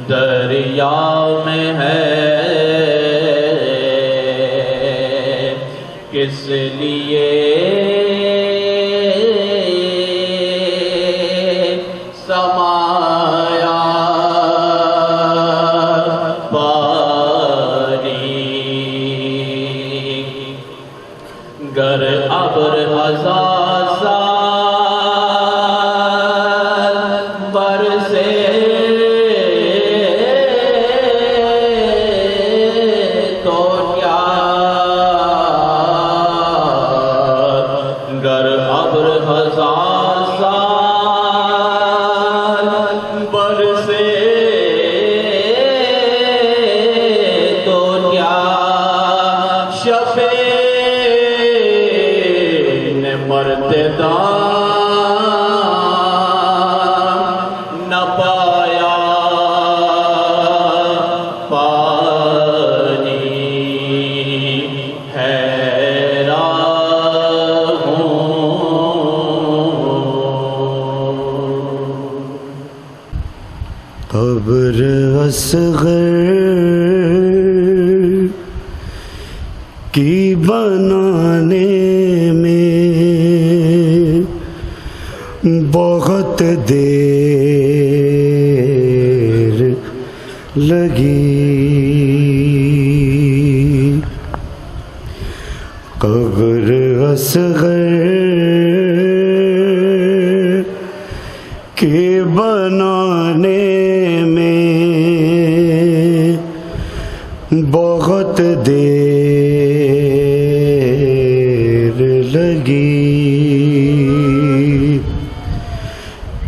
दरिया में है किस लिए समाया पानी। गर अब्र हजार साल बरसे तो क्या, गर अब्र हजार साल बरसे तो क्या, शफे मरते दाम न पाया पानी। हैरान हूँ कब्र असग़र की बनाने बहुत देर लगी। कब्र असग़र के बनाने में बहुत देर लगी।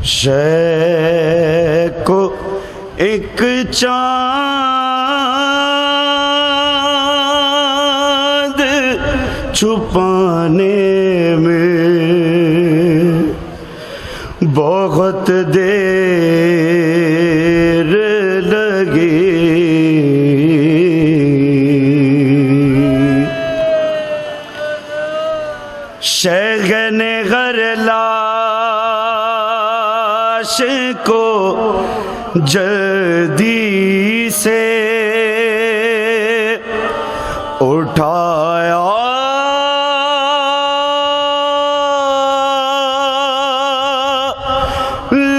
शय को एक चाँद छुपाने में बहुत देर लगी। शगन गर लाश को जल्दी से उठाया,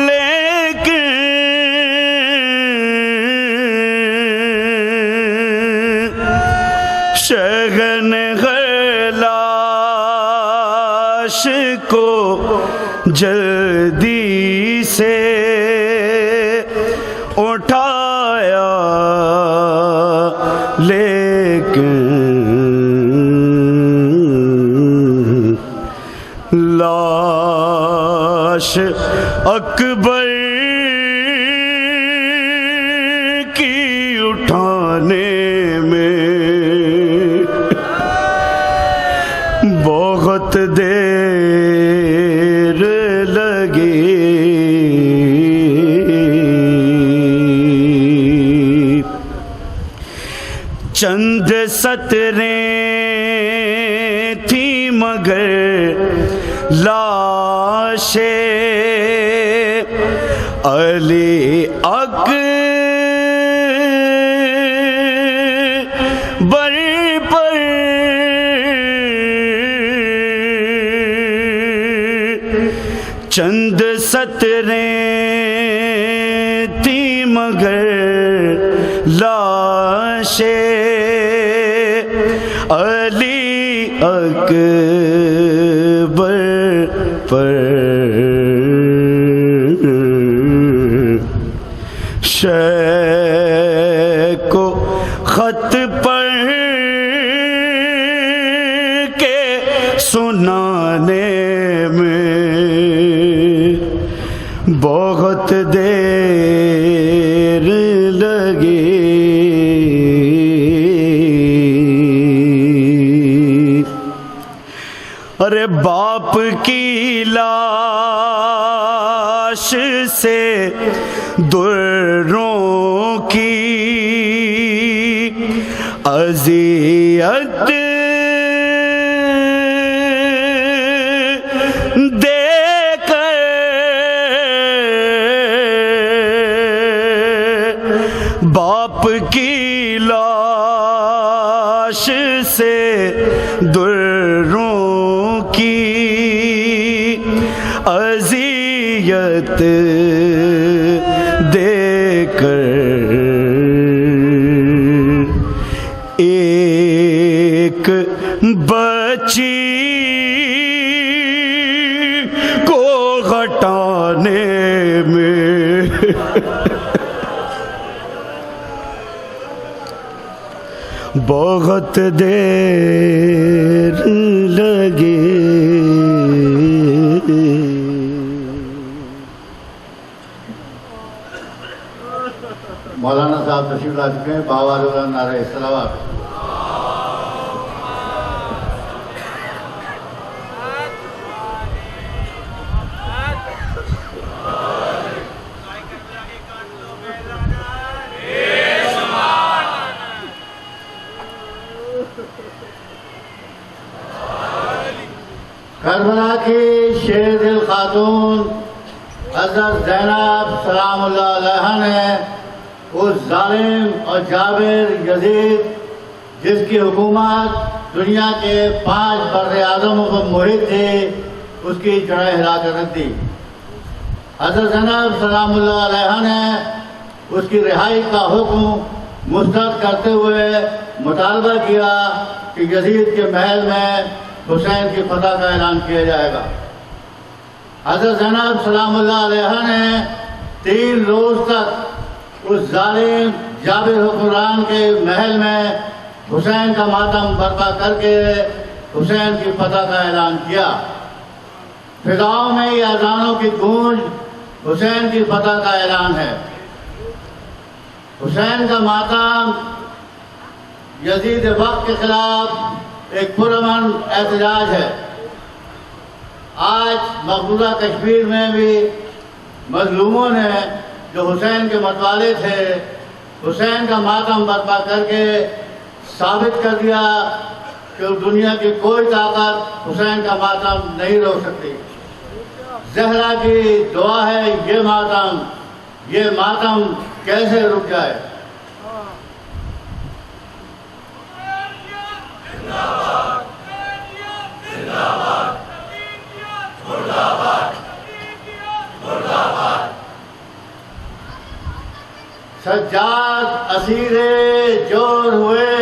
लेकिन शगन लाश को जल्दी से उठाया, लेकिन लाश अकबर की उठाने में बहुत देर लगी। चंद सतरें थी मगर लाशे अली अकबर पर चंद सतरें थी मगर लाशे अली अकबर पर। शय को खत पढ़ के सुनाने में बहुत देर लगी। अरे बाप की लाश से दुर्रों की अज़ियत देकर बाप की लाश से दुर्रों की अज़ियत देकर एक बच्ची को घटाने में बहुत देर लगे। मौलाना साहब तशरीफ ला चुके हैं। बाबा नारे सलावत। करबला की शेर दिल खातून हज़रत ज़ैनब सलामुल्लाह अलैहा ने उस जालिम और जाबिर यजीद जिसकी हुकूमत दुनिया के 5 बर-ए-आज़मों पर मुहित थी, उसकी जड़ें हिला कर रख दी। हज़रत ज़ैनब सलामुल्लाह अलैहा ने उसकी रिहाई का हुक्म मुस्तरद करते हुए मुतालबा किया कि यजीद के महल में हुसैन की फतह का ऐलान किया जाएगा। हज़रत ज़ैनब सलामुल्लाह अलैहा ने 3 रोज़ तक उस जालिम जाबिर हुक्मरान के महल में हुसैन का मातम बर्पा करके हुसैन की फतह का ऐलान किया। फिजाओं में ये अज़ानों की गूंज हुसैन की फतह का ऐलान है। हुसैन का मातम यजीद वक्त के खिलाफ एक पुरअमन एहतजाज है। आज मकबूजा कश्मीर में भी मजलूमों ने जो हुसैन के मतवाले थे, हुसैन का मातम बर्पा करके साबित कर दिया कि दुनिया की कोई ताकत हुसैन का मातम नहीं रोक सकती। ज़हरा की दुआ है ये मातम कैसे रुक जाए। सज्जाद असीरे जोर हुए,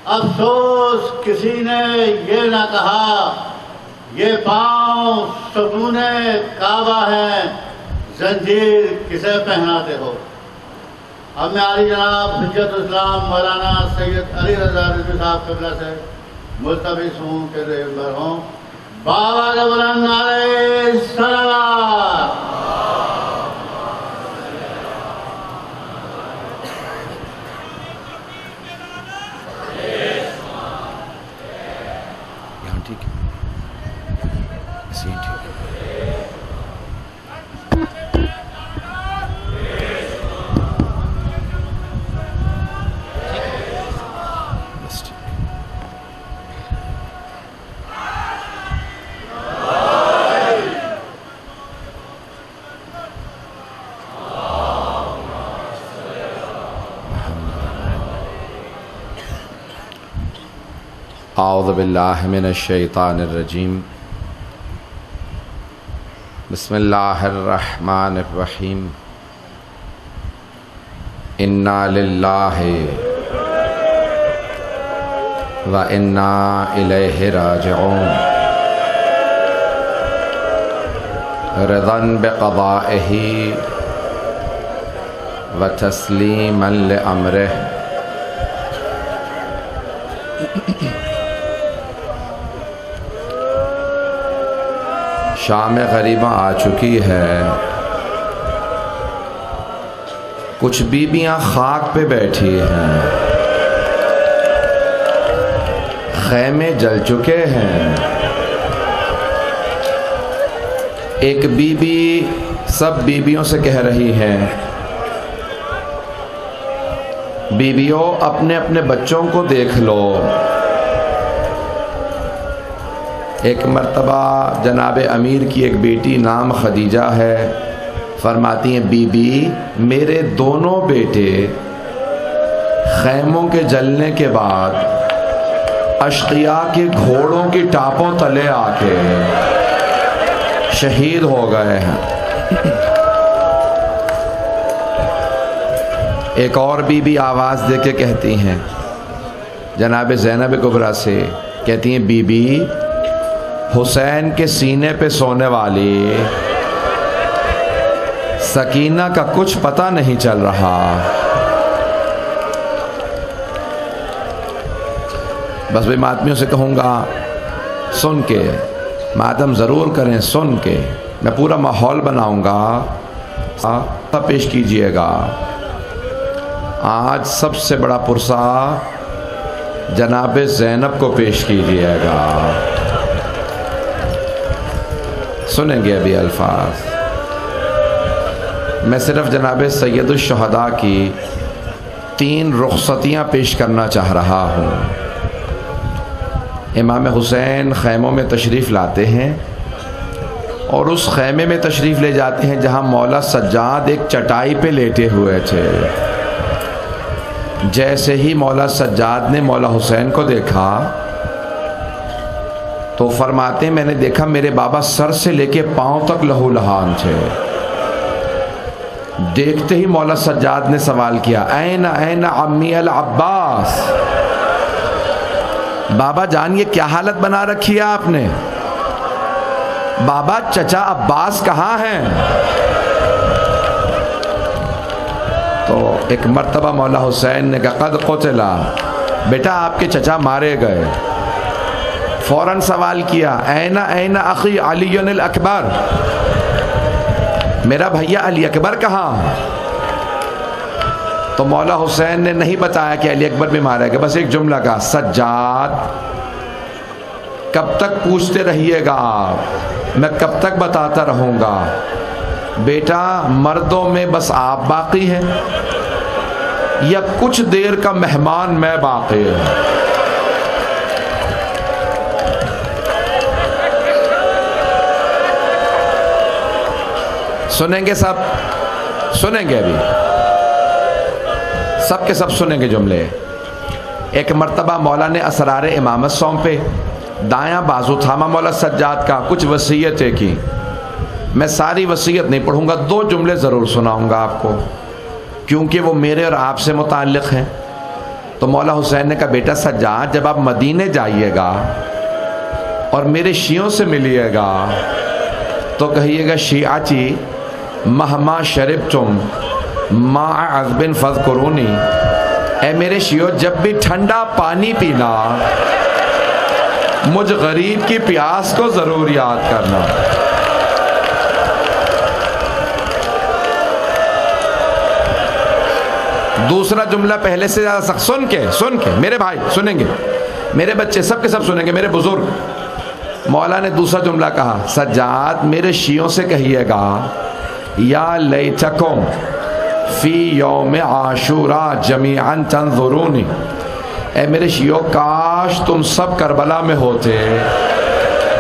अफसोस किसी ने ये ना कहा, ये पाँव सतूने काबा है, जंजीर किसे पहनाते हो। अब मैं आली जनाब हुज्जत इस्लाम मौलाना सैयद अली रज़ा रिज़वी साहब क़िबला से मुल्तमिस हूँ कि रहबर हों। बाबा का बुलंद नारे सलावत। आऊज़ु बिल्लाहि मिनश शैतानिर रजीम। बिस्मिल्लाहिर रहमानिर रहीम। इन्ना लिल्लाहि व इन्ना इलैहि राजिऊन। रिज़न बिक़ज़ाइही व तस्लीमन लिअम्रिही। शाम गरीबा आ चुकी है। कुछ बीबियां खाक पे बैठी हैं, खैमे जल चुके हैं। एक बीबी सब बीबियों से कह रही है, बीबियों अपने अपने बच्चों को देख लो। एक मर्तबा जनाब अमीर की एक बेटी नाम खदीजा है, फरमाती हैं बीबी मेरे दोनों बेटे खैमों के जलने के बाद अशकिया के घोड़ों की टापों तले आके शहीद हो गए हैं। एक और बीबी आवाज़ दे के कहती हैं जनाब ज़ैनब कुबरा से, कहती हैं बीबी हुसैन के सीने पे सोने वाली सकीना का कुछ पता नहीं चल रहा। बस भाई मातमियों से कहूँगा सुन के मातम ज़रूर करें, सुन के मैं पूरा माहौल बनाऊँगा, सब पेश कीजिएगा। आज सबसे बड़ा पुरसा जनाब ज़ैनब को पेश कीजिएगा। सुनेंगे अभी अल्फाज। मैं सिर्फ जनाब सैयदुश शुहदा की 3 रुखसतियाँ पेश करना चाह रहा हूँ। इमाम हुसैन ख़ैमों में तशरीफ़ लाते हैं और उस ख़ैमे में तशरीफ़ ले जाते हैं जहाँ मौला सज्जाद एक चटाई पे लेटे हुए थे। जैसे ही मौला सज्जाद ने मौला हुसैन को देखा तो फरमाते हैं मैंने देखा मेरे बाबा सर से लेके पाँव तक लहूलुहान थे। देखते ही मौला सज्जाद ने सवाल किया ऐना ऐना अम्मी अल अब्बास, बाबा जान ये क्या हालत बना रखी है आपने, बाबा चचा अब्बास कहाँ हैं। तो एक मर्तबा मौला हुसैन ने कहा कद क़ुतिला, बेटा आपके चचा मारे गए। फौरन सवाल किया ऐना ऐना अखी अली अल अकबर, मेरा भैया अली अकबर कहाँ। तो मौला हुसैन ने नहीं बताया कि अली अकबर भी मारा गया, बस एक जुमला का सज्जाद कब तक पूछते रहिएगा आप, मैं कब तक बताता रहूँगा। बेटा मर्दों में बस आप बाकी हैं या कुछ देर का मेहमान मैं बाकी हूँ। सुनेंगे सब, सुनेंगे अभी सब के सब सुनेंगे जुमले। एक मर्तबा मौला ने असरार इमामत सौंपे, दायां बाजू थामा मौला सज्जाद का, कुछ वसीयतें की। मैं सारी वसीयत नहीं पढ़ूंगा, 2 जुमले ज़रूर सुनाऊंगा आपको क्योंकि वो मेरे और आपसे मुताल्लिक़ हैं। तो मौला हुसैन ने कहा बेटा सज्जाद जब आप मदीने जाइएगा और मेरे शियों से मिलिएगा तो कहिएगा शियाची महमा शरीब तुम मा अज़बिन फ़ज़कुरूनी, ए मेरे शियो जब भी ठंडा पानी पीना मुझ गरीब की प्यास को ज़रूर याद करना। दूसरा जुमला पहले से ज़्यादा सख्त, सुन के मेरे भाई सुनेंगे, मेरे बच्चे सब के सब सुनेंगे, मेरे बुजुर्ग। मौला ने दूसरा जुमला कहा सज्जाद मेरे शियों से कहिएगा या लैतकुम फी यौम आशूरा जमीअन तंज़ुरूनी, ए मेरे शियो काश तुम सब करबला में होते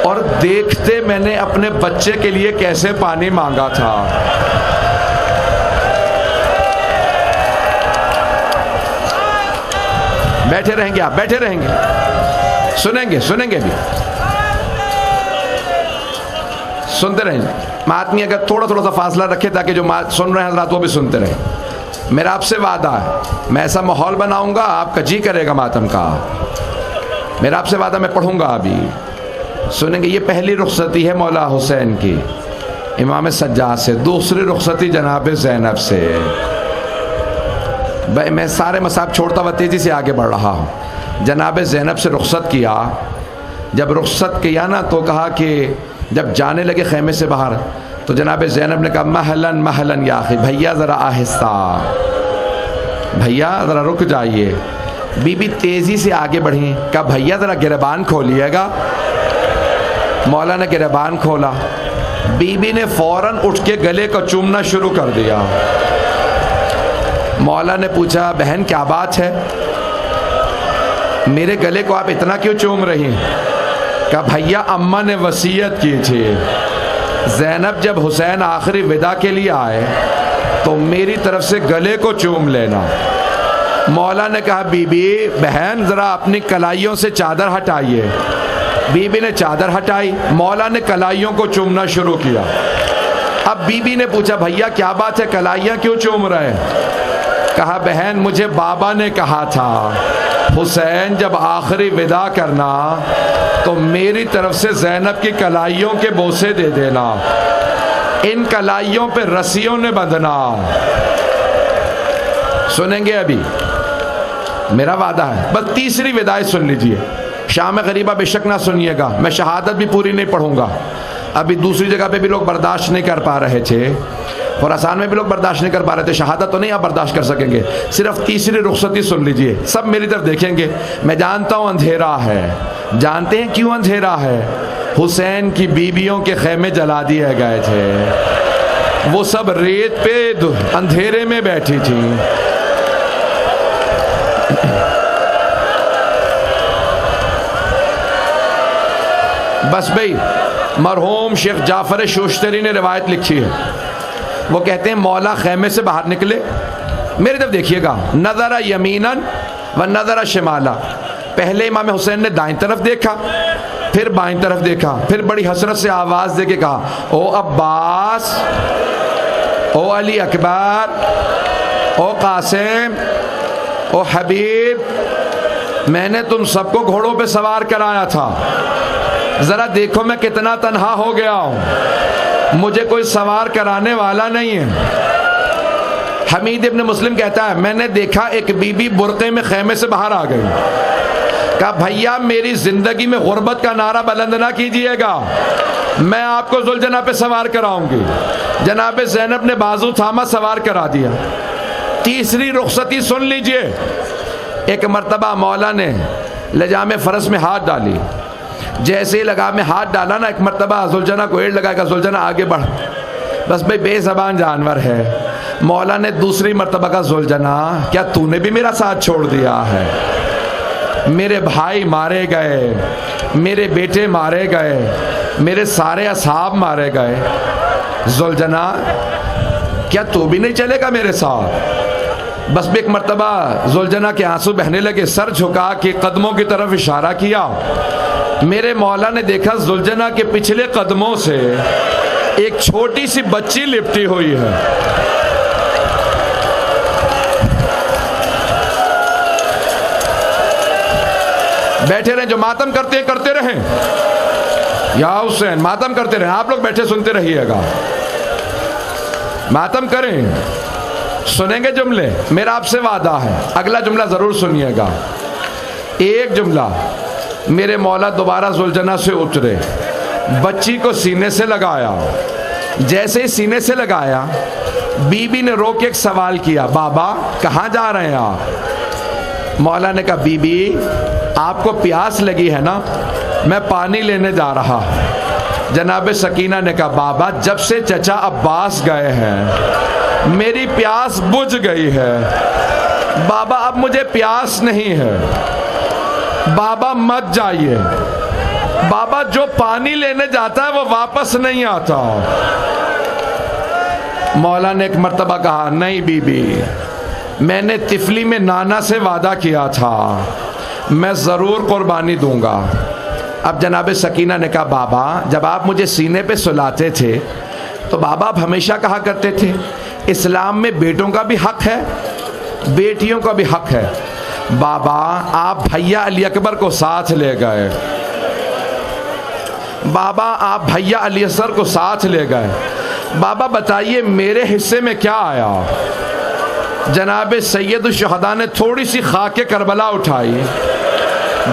और देखते मैंने अपने बच्चे के लिए कैसे पानी मांगा था। बैठे रहेंगे आप, बैठे रहेंगे, सुनेंगे भी, सुनते रहेंगे। आदमी अगर थोड़ा सा फासला रखे ताकि जो सुन रहे हैं हज़रात वो भी सुनते रहे। मेरा आपसे वादा है मैं ऐसा माहौल बनाऊंगा आपका जी करेगा मातम का। मेरा आपसे वादा मैं पढ़ूंगा अभी, सुनेंगे। ये पहली रुखसती है मौला हुसैन की इमाम सज्जाद से। दूसरी रुखसती जनाब ज़ैनब से। भाई मैं सारे मसाब छोड़ता हुआ तेज़ी से आगे बढ़ रहा हूँ। जनाब ज़ैनब से रुखसत किया, जब रुखसत किया ना तो कहा कि जब जाने लगे खेमे से बाहर तो जनाब ज़ैनब ने कहा महलन महलन या अखी, भैया ज़रा आहिस्ता, भैया ज़रा रुक जाइए। बीबी तेज़ी से आगे बढ़ी, कहा भैया ज़रा गिरबान खोलिएगा। मौला ने गिरबान खोला, बीबी ने फ़ौरन उठ के गले को चूमना शुरू कर दिया। मौला ने पूछा बहन क्या बात है, मेरे गले को आप इतना क्यों चूम रही हैं? कहा भैया अम्मा ने वसीयत की थी ज़ैनब जब हुसैन आखिरी विदा के लिए आए तो मेरी तरफ से गले को चूम लेना। मौला ने कहा बीबी बहन ज़रा अपनी कलाइयों से चादर हटाइए। बीबी ने चादर हटाई, मौला ने कलाइयों को चूमना शुरू किया। अब बीबी ने पूछा भैया क्या बात है, कलाइयाँ क्यों चूम रहे हैं? कहा बहन मुझे बाबा ने कहा था हुसैन जब आखिरी विदा करना तो मेरी तरफ से ज़ैनब की कलाइयों के बोसे दे देना, इन कलाइयों पे रस्सियों ने बंधना। सुनेंगे अभी, मेरा वादा है। बस तीसरी विदाई सुन लीजिए। शाम गरीबा बेशक ना सुनिएगा, मैं शहादत भी पूरी नहीं पढ़ूंगा। अभी दूसरी जगह पे भी लोग बर्दाश्त नहीं कर पा रहे थे, खुरासान में भी लोग बर्दाश्त नहीं कर पा रहे थे। शहादत तो नहीं आप बर्दाश्त कर सकेंगे, सिर्फ तीसरी रुखसती सुन लीजिए। सब मेरी तरफ देखेंगे। मैं जानता हूँ अंधेरा है, जानते हैं क्यों अंधेरा है? हुसैन की बीबियों के खेमे जला दिए गए थे, वो सब रेत पे अंधेरे में बैठी थी। बस भाई, मरहूम शेख जाफर शोश्तरी ने रिवायत लिखी है, वो कहते हैं मौला खेमे से बाहर निकले, मेरी तरफ देखिएगा, नज़रा यमीनन व नज़रा शिमाला। पहले इमाम हुसैन ने दाईं तरफ देखा, फिर बाईं तरफ देखा, फिर बड़ी हसरत से आवाज़ दे के कहा ओ अब्बास, ओ अली अकबर, ओ कासिम, ओ हबीब, मैंने तुम सबको घोड़ों पे सवार कराया था, ज़रा देखो मैं कितना तन्हा हो गया हूँ, मुझे कोई सवार कराने वाला नहीं है। हमीद इब्न मुस्लिम कहता है मैंने देखा एक बीबी बुरक़े में खेमे से बाहर आ गई। कहा भैया मेरी ज़िंदगी में गुर्बत का नारा बुलंद ना कीजिएगा, मैं आपको ज़ुलजना पे सवार कराऊंगी। जनाब ज़ैनब ने बाजू थामा, सवार करा दिया। तीसरी रुखसती सुन लीजिए। एक मर्तबा मौला ने लजाम फ़रस में हाथ डाली, जैसे ही लगा में हाथ डाला ना, एक मर्तबा ज़ुलजना को एड़ लगाएगा, ज़ुलजना आगे बढ़। बस भाई बेज़बान जानवर है। मौला ने दूसरी मर्तबा का ज़ुलजना क्या तूने भी मेरा साथ छोड़ दिया है? मेरे भाई मारे गए, मेरे बेटे मारे गए, मेरे सारे असहाब मारे गए, ज़ुलजना क्या तू भी नहीं चलेगा मेरे साथ? बस भी एक मर्तबा ज़ुलजना के आंसू बहने लगे, सर झुका के कदमों की तरफ इशारा किया। मेरे मौला ने देखा ज़ुलजना के पिछले कदमों से एक छोटी सी बच्ची लिपटी हुई है। बैठे रहे, जो मातम करते हैं करते रहें। या हुसैन मातम करते रहें, आप लोग बैठे सुनते रहिएगा, मातम करें। सुनेंगे जुमले, मेरा आपसे वादा है, अगला जुमला ज़रूर सुनिएगा। एक जुमला, मेरे मौला दोबारा ज़ुलजना से उतरे, बच्ची को सीने से लगाया। जैसे ही सीने से लगाया, बीबी ने रो के एक सवाल किया, बाबा कहाँ जा रहे हैं आप? मौला ने कहा बीबी आपको प्यास लगी है ना, मैं पानी लेने जा रहा। जनाब सकीना ने कहा बाबा जब से चचा अब्बास गए हैं मेरी प्यास बुझ गई है, बाबा अब मुझे प्यास नहीं है, बाबा मत जाइए। बाबा जो पानी लेने जाता है वो वापस नहीं आता। मौला ने एक मर्तबा कहा नहीं बीबी, मैंने तिफली में नाना से वादा किया था, मैं ज़रूर कुर्बानी दूंगा। अब जनाब सकीना ने कहा बाबा जब आप मुझे सीने पे सुलाते थे तो बाबा आप हमेशा कहा करते थे इस्लाम में बेटों का भी हक है, बेटियों का भी हक है। बाबा आप भैया अली अकबर को साथ ले गए, बाबा आप भैया अली असगर को साथ ले गए, बाबा बताइए मेरे हिस्से में क्या आया? जनाब सैयद शुहदा ने थोड़ी सी खाके करबला उठाई,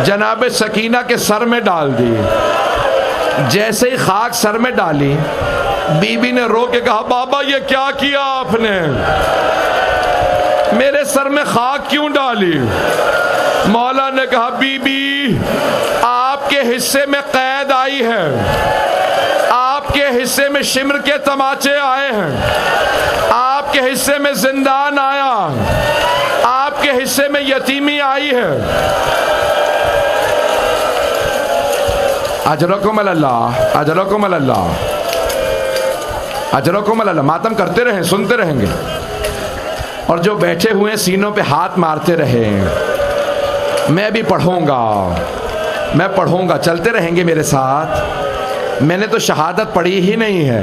जनाब सकीना के सर में डाल दी। जैसे ही खाक सर में डाली, बीबी ने रो के कहा बाबा ये क्या किया आपने, मेरे सर में खाक क्यों डाली? मौला ने कहा बीबी आपके हिस्से में कैद आई है, आपके हिस्से में शिम्र के तमाचे आए हैं, आपके हिस्से में जिंदान आया, आपके हिस्से में यतीमी आई है। अजरकुम अल्लाह, अजरकुम अल्लाह। अजरकुम अल्लाह, मातम करते रहें, सुनते रहेंगे। और जो बैठे हुए हैं सीनों पे हाथ मारते रहें। मैं भी पढ़ूंगा, मैं पढ़ूंगा, चलते रहेंगे मेरे साथ। मैंने तो शहादत पढ़ी ही नहीं है।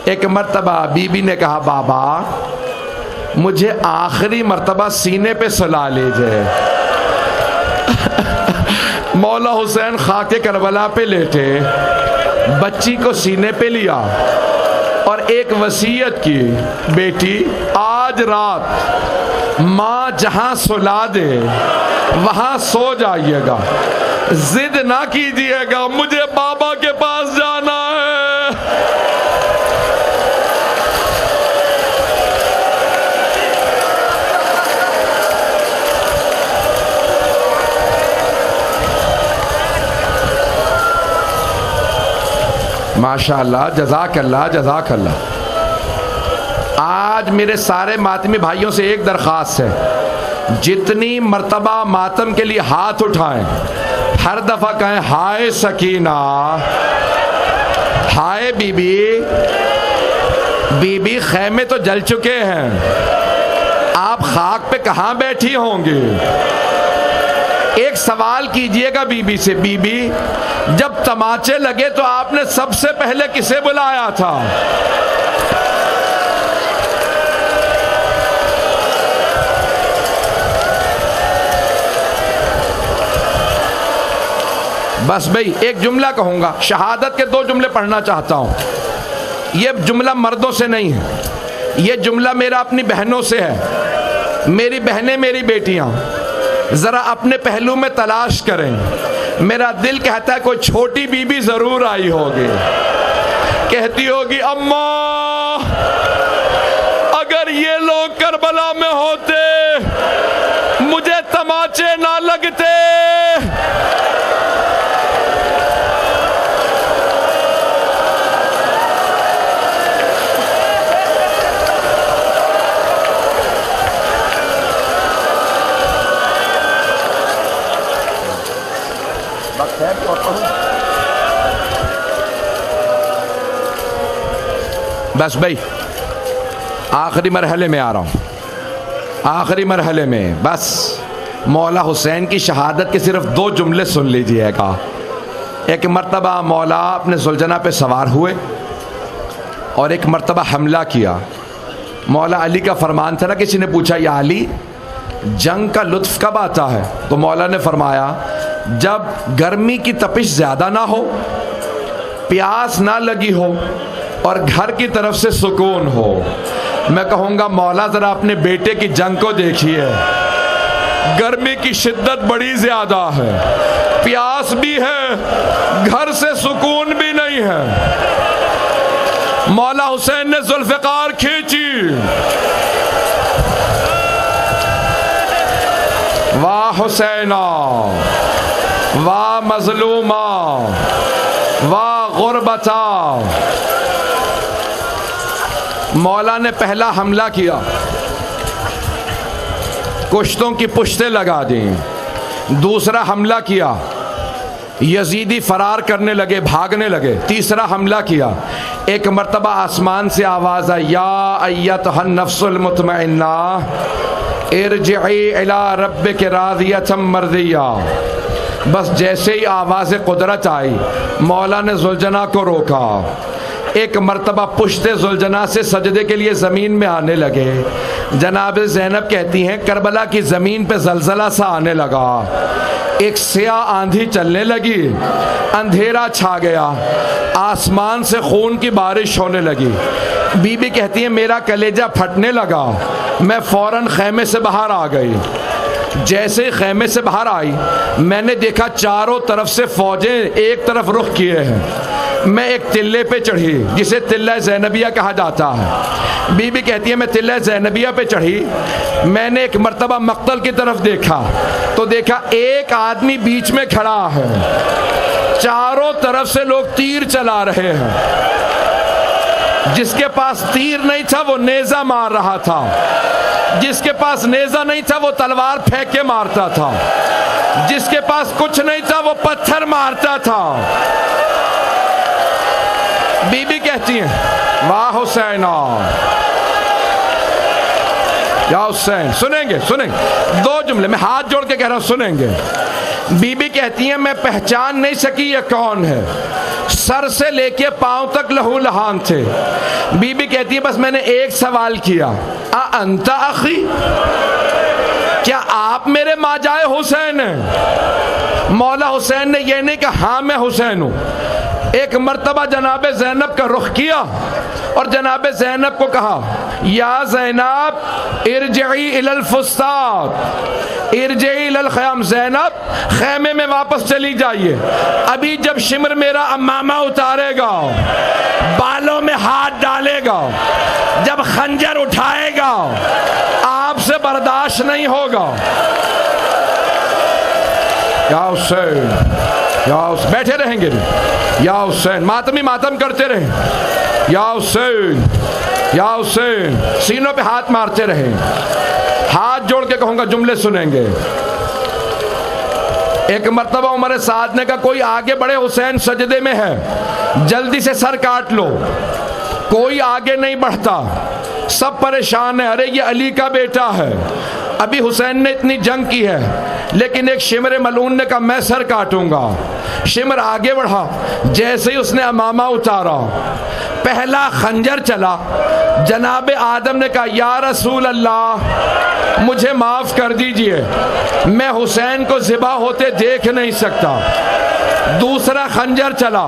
एक मर्तबा बीबी ने कहा, बाबा मुझे आखिरी मर्तबा सीने पे सुला लीजिए। मौला हुसैन खाके करबला पे लेटे, बच्ची को सीने पे लिया और एक वसीयत की, बेटी आज रात माँ जहां सुला दे वहां सो जाइएगा, जिद ना कीजिएगा मुझे बाबा के पास जाना है। माशाअल्लाह, जज़ाकल्लाह, जज़ाकल्लाह। आज मेरे सारे मातमी भाइयों से एक दरख्वास्त है, जितनी मर्तबा मातम के लिए हाथ उठाएं, हर दफा कहें हाय सकीना, हाय बीबी। बीबी खैमे तो जल चुके हैं, आप खाक पे कहां बैठी होंगी। एक सवाल कीजिएगा बीबी से, बीबी जब तमाचे लगे तो आपने सबसे पहले किसे बुलाया था? बस भाई एक जुमला कहूंगा, शहादत के 2 जुमले पढ़ना चाहता हूं। यह जुमला मर्दों से नहीं है, यह जुमला मेरा अपनी बहनों से है। मेरी बहनें, मेरी बेटियां, जरा अपने पहलू में तलाश करें। मेरा दिल कहता है कोई छोटी बीबी जरूर आई होगी, कहती होगी अम्मा अगर ये लोग करबला में होते मुझे तमाचे ना लगते। बस भाई आखिरी मरहले में आ रहा हूँ, आखिरी मरहले में। बस मौला हुसैन की शहादत के सिर्फ 2 जुमले सुन लीजिएगा। एक मर्तबा मौला अपने सुलझना पे सवार हुए और एक मर्तबा हमला किया। मौला अली का फरमान था ना, किसी ने पूछा या अली जंग का लुत्फ कब आता है? तो मौला ने फरमाया जब गर्मी की तपिश ज़्यादा ना हो, प्यास ना लगी हो और घर की तरफ से सुकून हो। मैं कहूँगा मौला ज़रा अपने बेटे की जंग को देखिए, गर्मी की शिद्दत बड़ी ज़्यादा है, प्यास भी है, घर से सुकून भी नहीं है। मौला हुसैन ने जुल्फ़िकार खींची, वाह हुसैना, वाह मजलूमा, वाह गुरबता। मौला ने पहला हमला किया, कुश्तों की पुश्तें लगा दी। दूसरा हमला किया, यजीदी फरार करने लगे, भागने लगे। तीसरा हमला किया, एक मर्तबा आसमान से आवाज़ आई, या अय्यतुहन नफ्सुल मुतमइन्ना इरजिई इला रब्बिक राज़ियतम मर्ज़िया। बस जैसे ही आवाज़ कुदरत आई, मौला ने जुलझना को रोका। एक मर्तबा पुश्ते जुलझना से सजदे के लिए ज़मीन में आने लगे। जनाब ज़ैनब कहती हैं करबला की ज़मीन पे ज़लज़ला सा आने लगा, एक स्याह आंधी चलने लगी, अंधेरा छा गया, आसमान से खून की बारिश होने लगी। बीबी कहती है मेरा कलेजा फटने लगा, मैं फ़ौरन खैमे से बाहर आ गई। जैसे ही खैमे से बाहर आई, मैंने देखा चारों तरफ से फौजें एक तरफ रुख किए हैं। मैं एक टिल्ले पे चढ़ी, जिसे तिल्ला ज़ैनबिया कहा जाता है। बीबी कहती है मैं तिल्ला ज़ैनबिया पे चढ़ी, मैंने एक मर्तबा मक्तल की तरफ देखा तो देखा एक आदमी बीच में खड़ा है, चारों तरफ से लोग तीर चला रहे हैं। जिसके पास तीर नहीं था वो नेज़ा मार रहा था, जिसके पास नेज़ा नहीं था वो तलवार फेंक के मारता था, जिसके पास कुछ नहीं था वो पत्थर मारता था। बीबी कहती हैं वाह हुसैन, या हुसैन। सुनेंगे सुनेंगे, दो जुमले मैं हाथ जोड़ के कह रहा हूं, सुनेंगे। बीबी कहती है मैं पहचान नहीं सकी ये कौन है, सर से लेके पांव तक लहू लहान थे। बीबी कहती है बस मैंने एक सवाल किया, आ अंता अखी, क्या आप मेरे माजाए हुसैन हैं? मौला हुसैन ने यह नहीं कहा हाँ मैं हुसैन हूं। एक मर्तबा जनाबे ज़ैनब का रुख किया और जनाबे ज़ैनब को कहा या ज़ैनब इरजई इलल फुस्तात इरजई इलल ख़याम, ज़ैनब खैमे में वापस चली जाइए। अभी जब शिमर मेरा अम्मामा उतारेगा, बालों में हाथ डालेगा, जब खंजर उठाएगा, आपसे बर्दाश्त नहीं होगा। या हुसैन, या हुसैन, बैठे रहेंगे या हुसैन, मातमी मातम करते रहे, या हुसैन, या हुसैन, सीनों पे हाथ मारते रहे। हाथ जोड़ के कहूंगा, जुमले सुनेंगे। एक मर्तबा उमर साद ने कहा कोई आगे बढ़े, हुसैन सजदे में है, जल्दी से सर काट लो। कोई आगे नहीं बढ़ता, सब परेशान है, अरे ये अली का बेटा है, अभी हुसैन ने इतनी जंग की है। लेकिन एक शिमर मलून ने कहा मैं सर काटूंगा। शिमर आगे बढ़ा, जैसे ही उसने अमामा उतारा, पहला खंजर चला। जनाबे आदम ने कहा या रसूल अल्लाह मुझे माफ कर दीजिए, मैं हुसैन को ज़िबा होते देख नहीं सकता। दूसरा खंजर चला,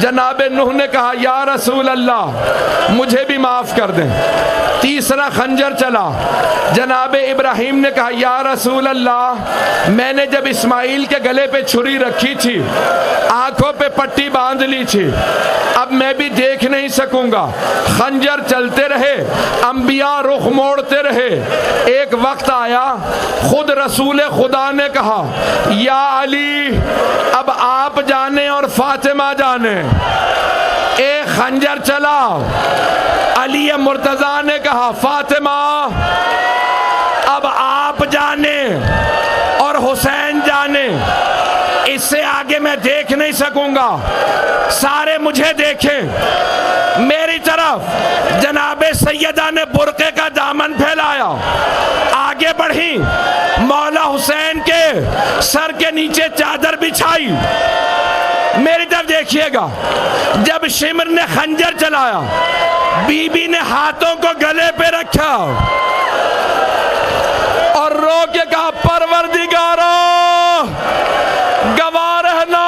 जनाबे नूह ने कहा या रसूल अल्लाह मुझे भी माफ कर दें। तीसरा खंजर चला, जनाबे इब्राहिम ने कहा या रसूल अल्लाह मैंने जब इस्माइल के गले पे छुरी रखी थी, आंखों पे पट्टी बांध ली थी, अब मैं भी देख नहीं सकूंगा। खंजर चलते रहे, अंबिया रुख मोड़ते रहे। एक वक्त आया, खुद रसूल खुदा ने कहा या अली अब आप जाने और फातिमा जाने। एक खंजर चला, अली मुर्तजा ने कहा फातिमा अब आप जाने और हुसैन जाने, इससे आगे मैं देख नहीं सकूंगा, सारे मुझे देखें। मेरी तरफ जनाबे सैयदा ने बुरके का दामन फैलाया, आगे बढ़ी, मौला हुसैन के सर के नीचे चादर बिछाई। मेरी तरफ देखिएगा, जब शिमर ने खंजर चलाया, बीबी ने हाथों को गले पे रखा और रो के कहा परवरदिगारा गवाह रहना,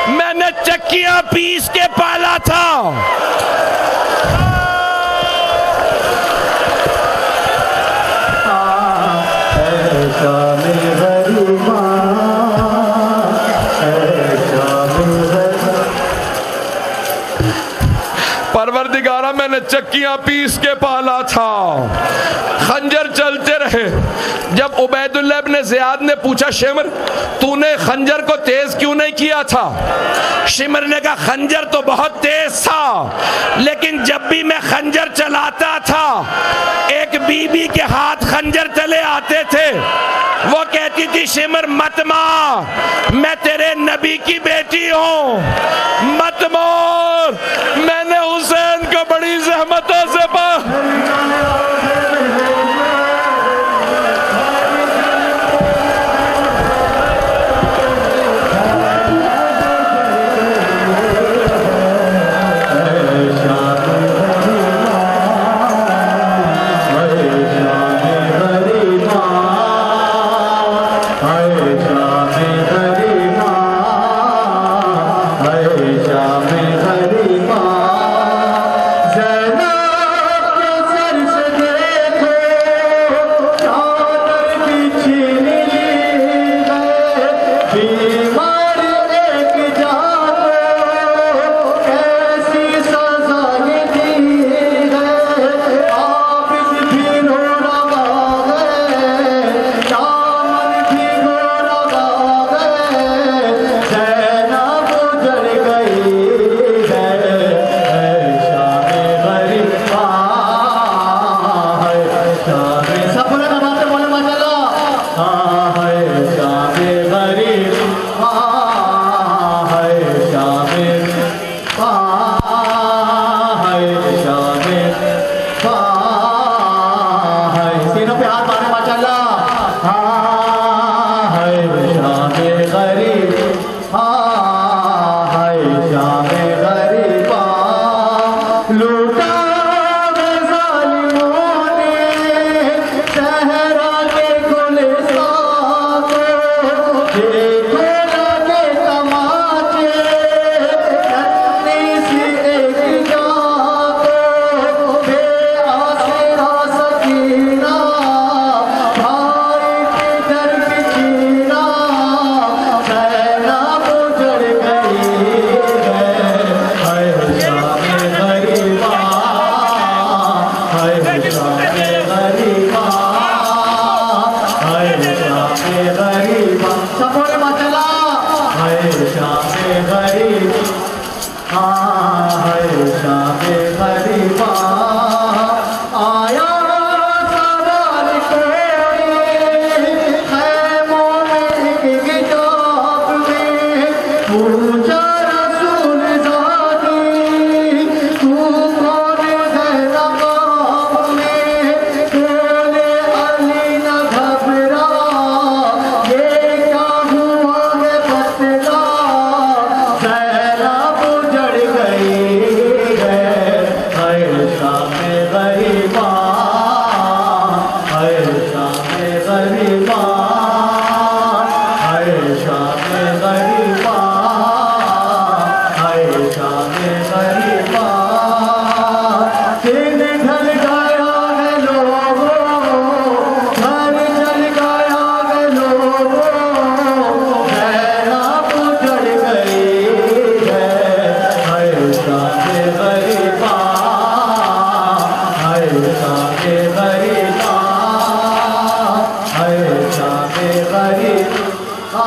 मैंने चक्कियां पीस के पाला था। परवरदिगारा मैंने चक्कियां पीस के पाला था। खंजर चलते रहे। जब उबैदुल्लाह इब्न ज़ियाद ने पूछा शिमर तूने खंजर को तेज क्यों नहीं किया था, शिमर ने कहा खंजर तो बहुत तेज था, लेकिन जब भी मैं खंजर चलाता था एक बीबी के हाथ खंजर चले आते थे, वो कहती थी शिमर मत मार, मैं तेरे नबी की बेटी हूँ, मत मार। मैंने हुसैन को बड़ी ज़हमतों से सहरा के गुलिस्तान को देखो लगे तमाचे, नन्ही सी एक जान को बेआसरा सकीना, भाई की दर्द कीना, सैलाब उजड़ गई है। हाय शामे गरीबा, हाय शामे गरीबा, हाय शामे गरीबा, सबोल मतला हाय शामे गरीबा, हाय शामे गरीबा। आया सवाल कोई खैमों में एक किताब में, पूछा रसूल ज़ादी तू कौन है रकाब में, बोले अली न घबरा ये क्या हुआ है बतला, सैलाब उजड़ गई है। हाय शामे गरीबा, हाय शामे गरीबा, हाय शामे गरीबा, हाय शामे गरीबा। दिन ढल गया है लोगों, घर जल गया है लोगों, सैलाब उजड़ गई है। हाय शामे गरीबा, हाय शामे गरीबा, हाय शामे गरीबा।